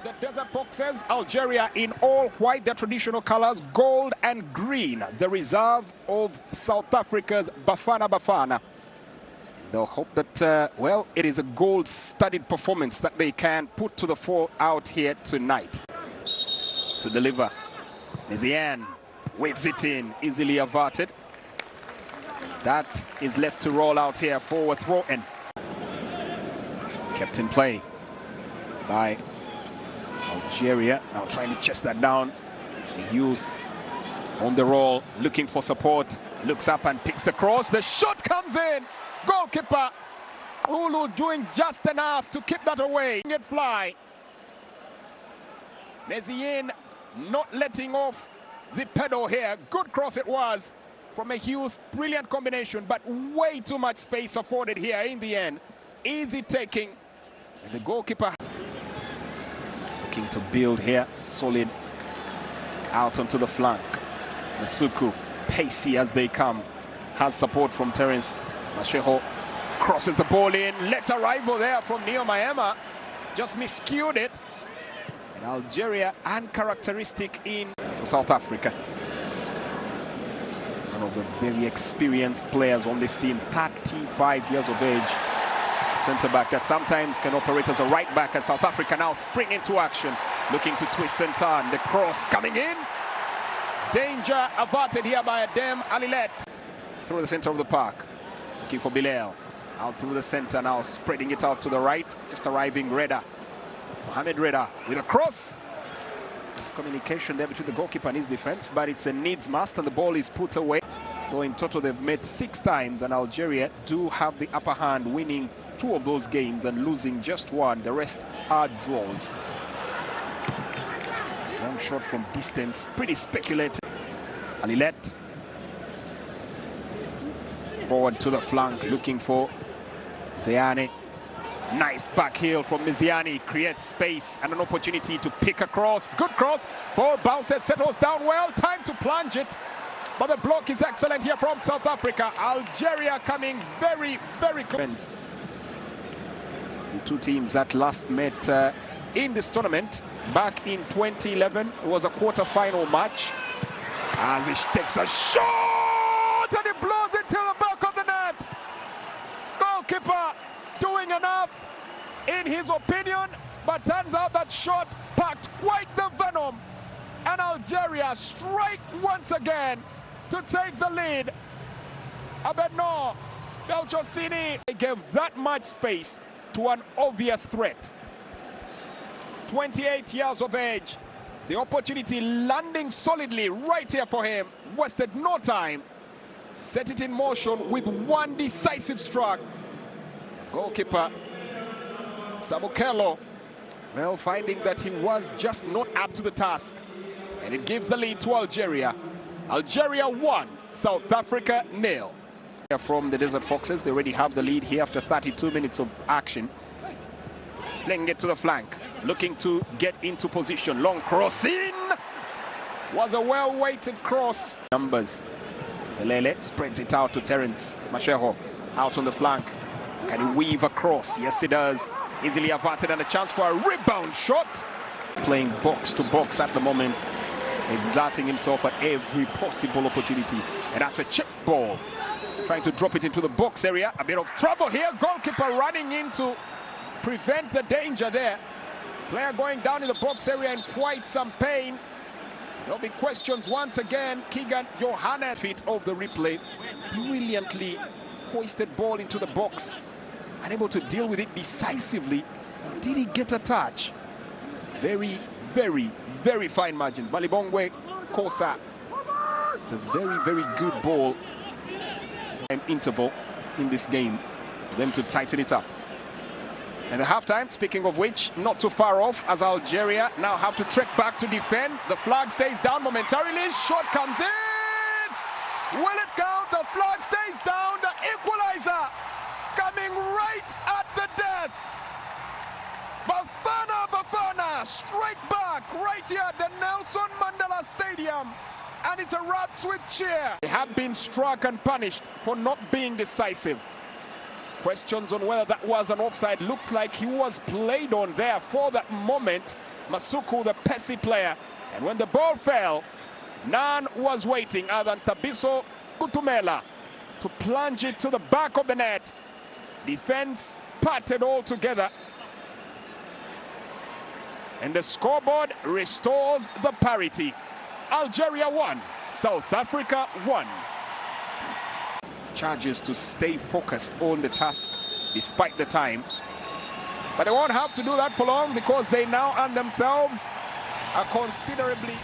The Desert Foxes, Algeria in all white, their traditional colors, gold and green. The reserve of South Africa's Bafana Bafana. They'll hope that, well, it is a gold-studded performance that they can put to the fore out here tonight. To deliver, Meziane waves it in, easily averted. That is left to roll out here for a throw-in. Kept in play by Algeria, now trying to chase that down. The Hughes on the roll, looking for support, looks up and picks the cross. The shot comes in. Goalkeeper Ulu doing just enough to keep that away. It fly. Meziane not letting off the pedal here. Good cross it was from a Hughes. Brilliant combination, but way too much space afforded here in the end. Easy taking. And the goalkeeper looking to build here. Solid out onto the flank. Masuku, pacey as they come. Has support from Terence. Masheho crosses the ball in. Let arrival there from Neo Maema. Just miscued it. And Algeria uncharacteristic in South Africa. One of the very experienced players on this team, 35 years of age. Centre-back that sometimes can operate as a right-back at South Africa, now spring into action. Looking to twist and turn. The cross coming in. Danger averted here by Adem Alilet. Through the centre of the park. Looking for Bilal. Out through the centre now, spreading it out to the right. Just arriving Reda. Mohamed Reda with a cross. There's communication there between the goalkeeper and his defense, but it's a needs must and the ball is put away. Though in total they've met 6 times and Algeria do have the upper hand, winning 2 of those games and losing just 1. The rest are draws. Long shot from distance, pretty speculative. Alilet. Forward to the flank, looking for Zeyane. Nice back heel from Meziane. Creates space and an opportunity to pick a cross. Good cross. Ball bounces, settles down well. Time to plunge it. But the block is excellent here from South Africa. Algeria coming very, very close. The 2 teams that last met in this tournament back in 2011. It was a quarter-final match. As he takes a shot and he blows it to the back of the net. Goalkeeper doing enough in his opinion, but turns out that shot packed quite the venom. And Algeria strike once again to take the lead. Abedno Belchosini gave that much space to an obvious threat. 28 years of age. The opportunity landing solidly right here for him. Wasted no time. Set it in motion with one decisive stroke. Goalkeeper Samukelo, well, finding that he was just not up to the task. And it gives the lead to Algeria. Algeria 1, South Africa 0. From the Desert Foxes, they already have the lead here after 32 minutes of action. Playing it to the flank, looking to get into position. Long cross in. Was a well-weighted cross. Numbers. Velele spreads it out to Terence. Masheho out on the flank. Can he weave across? Yes, he does. Easily averted and a chance for a rebound shot. Playing box to box at the moment. Exerting himself at every possible opportunity. And that's a chip ball. Trying to drop it into the box area. A bit of trouble here. Goalkeeper running in to prevent the danger there. Player going down in the box area in quite some pain. There'll be questions once again. Keegan Johanna, feet of the replay. Brilliantly hoisted ball into the box. Unable to deal with it decisively. Did he get a touch? Very, very, very fine margins. Malibongwe Kosa. The very, very good ball and interval in this game. For them to tighten it up. And the halftime, speaking of which, not too far off as Algeria now have to trek back to defend. The flag stays down momentarily. Shot comes in. Will it count? The flag stays down. The equalizer coming right at the death. Bafana Bafana strike back right here at the Nelson Mandela Stadium. And it erupts with cheer. They have been struck and punished for not being decisive. Questions on whether that was an offside. Looked like he was played on there for that moment. Masuku, the Pesi player. And when the ball fell, none was waiting other than Tabiso Kutumela to plunge it to the back of the net. Defense parted all together. And the scoreboard restores the parity. Algeria 1, South Africa 1. Charges to stay focused on the task despite the time. But they won't have to do that for long because they now earn themselves a considerably...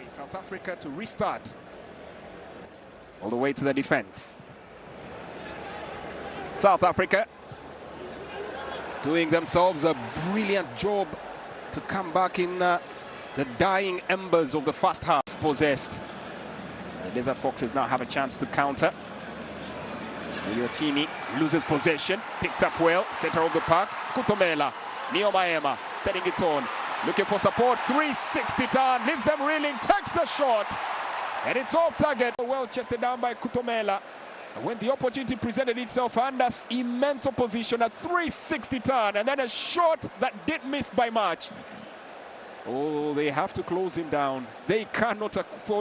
South Africa to restart. All the way to the defense. South Africa doing themselves a brilliant job to come back in the dying embers of the first half. Possessed. The Desert Foxes now have a chance to counter. Uliotini loses possession, picked up well, center of the park. Kutomela, Neo Maema setting it on, looking for support, 360 turn, leaves them reeling, takes the shot, and it's off target. Well chested down by Kutomela. And when the opportunity presented itself under immense opposition, a 360 turn, and then a shot that did miss by much. Oh, they have to close him down. They cannot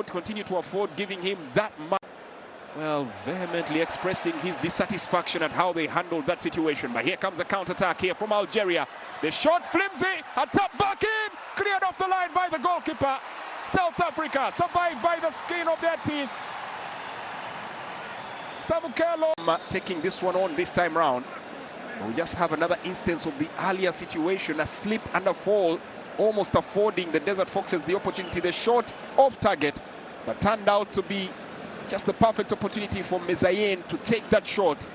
continue to afford giving him that much. Well, vehemently expressing his dissatisfaction at how they handled that situation. But here comes a counter-attack here from Algeria. The shot flimsy, a tap back in, cleared off the line by the goalkeeper. South Africa survived by the skin of their teeth. Samukelo taking this one on this time round. We just have another instance of the earlier situation, a slip and a fall, almost affording the Desert Foxes the opportunity. The shot off target, but turned out to be just the perfect opportunity for Mezayen to take that shot.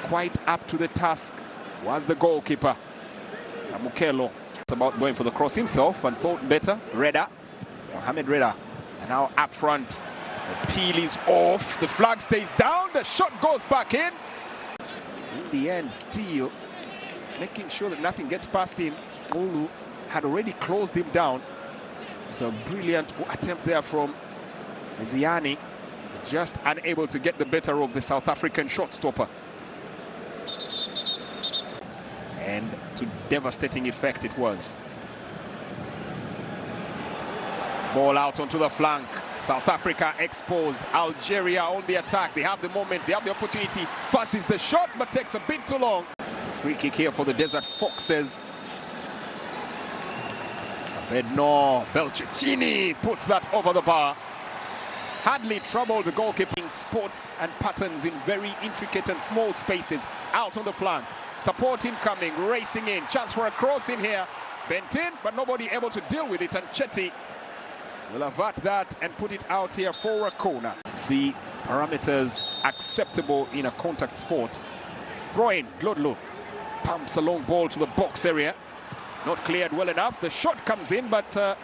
Quite up to the task was the goalkeeper. Samukelo just about going for the cross himself and thought better. Reda, Mohamed Reda, and now up front. The peel is off, the flag stays down, the shot goes back in. In the end, still making sure that nothing gets past him. Olu had already closed him down. It's a brilliant attempt there from Ziani, just unable to get the better of the South African shot stopper. And to devastating effect it was. Ball out onto the flank. South Africa exposed. Algeria on the attack. They have the moment, they have the opportunity. Passes the shot, but takes a bit too long. It's a free kick here for the Desert Foxes. Bedno Belchicini puts that over the bar. Hardly troubled the goalkeeping spots and patterns in very intricate and small spaces. Out on the flank. Support him coming, racing in. Chance for a cross in here. Bent in, but nobody able to deal with it. And Chetty will avert that and put it out here for a corner. The parameters acceptable in a contact sport. Throw in, Glodlo pumps a long ball to the box area. Not cleared well enough. The shot comes in, but a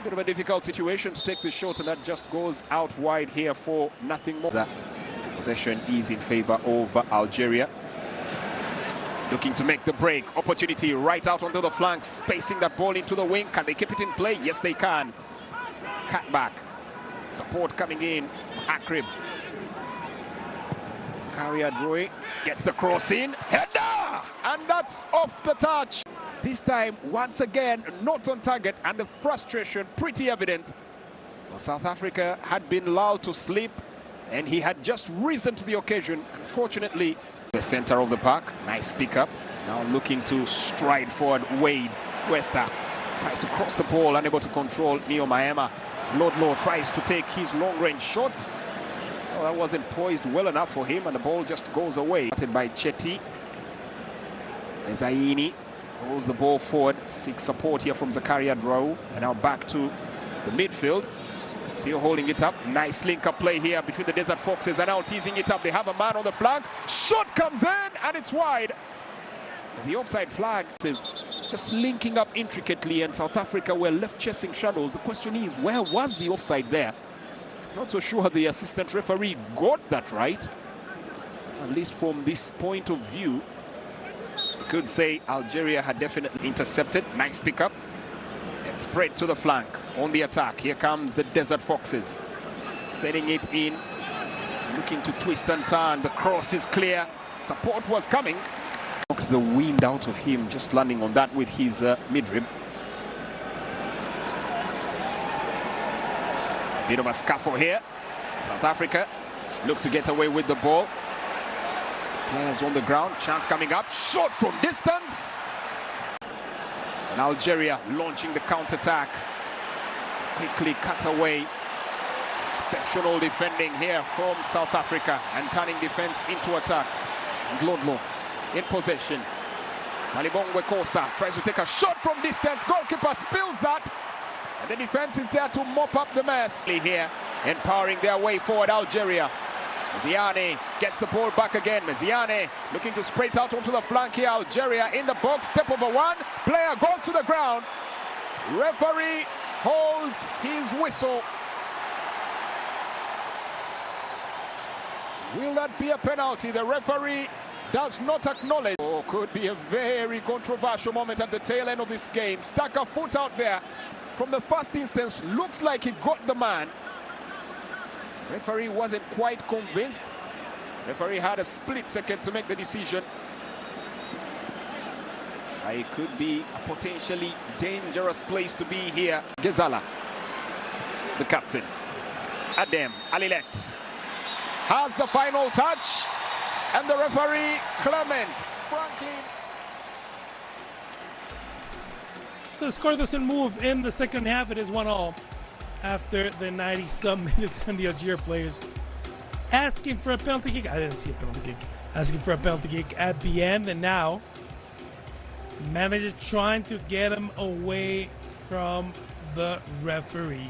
bit of a difficult situation to take the shot, and that just goes out wide here for nothing more. That possession is in favor of Algeria. Looking to make the break. Opportunity right out onto the flank, spacing that ball into the wing. Can they keep it in play? Yes, they can. Cut back. Support coming in. Akrib. Kariadroi gets the cross in. Header! And that's off the touch. This time, once again, not on target, and the frustration pretty evident. Well, South Africa had been lulled to sleep, and he had just risen to the occasion. Unfortunately, the center of the park, nice pickup. Now looking to stride forward. Wade Wester tries to cross the ball, unable to control Neo Maema. Lodlo tries to take his long-range shot. Well, that wasn't poised well enough for him, and the ball just goes away. Started by Chetty. Mezaini rolls the ball forward, seeks support here from Zakaria Drou, and now back to the midfield. Still holding it up. Nice link-up play here between the Desert Foxes, and now teasing it up. They have a man on the flank. Shot comes in, and it's wide. The offside flag is just linking up intricately, and South Africa were left chasing shadows. The question is, where was the offside there? Not so sure the assistant referee got that right. At least from this point of view, you could say Algeria had definitely intercepted. Nice pickup. And spread to the flank on the attack. Here comes the Desert Foxes. Setting it in looking to twist and turn. The cross is clear. Support was coming. Knocks the wind out of him, just landing on that with his midrib. Bit of a scuffle here. South Africa look to get away with the ball. Players on the ground. Chance coming up. Shot from distance. And Algeria launching the counter-attack. Quickly cut away. Exceptional defending here from South Africa and turning defense into attack. Ndlondlo in possession. Malibongwe Kosa tries to take a shot from distance. Goalkeeper spills that. And the defense is there to mop up the mess. Here, empowering their way forward, Algeria. Meziane gets the ball back again. Meziane looking to spray it out onto the flank here. Algeria in the box, step over one. Player goes to the ground. Referee holds his whistle. Will that be a penalty? The referee does not acknowledge. Oh, could be a very controversial moment at the tail end of this game. Stuck a foot out there. From the first instance, looks like he got the man. Referee wasn't quite convinced. Referee had a split second to make the decision. It could be a potentially dangerous place to be here. Gezala, the captain. Adem Alilet has the final touch. And the referee, Clement Franklin. So the score doesn't move in the second half. It is 1-1 after the 90-some minutes, and the Algeria players asking for a penalty kick. I didn't see a penalty kick. Asking for a penalty kick at the end, and now manager trying to get him away from the referee.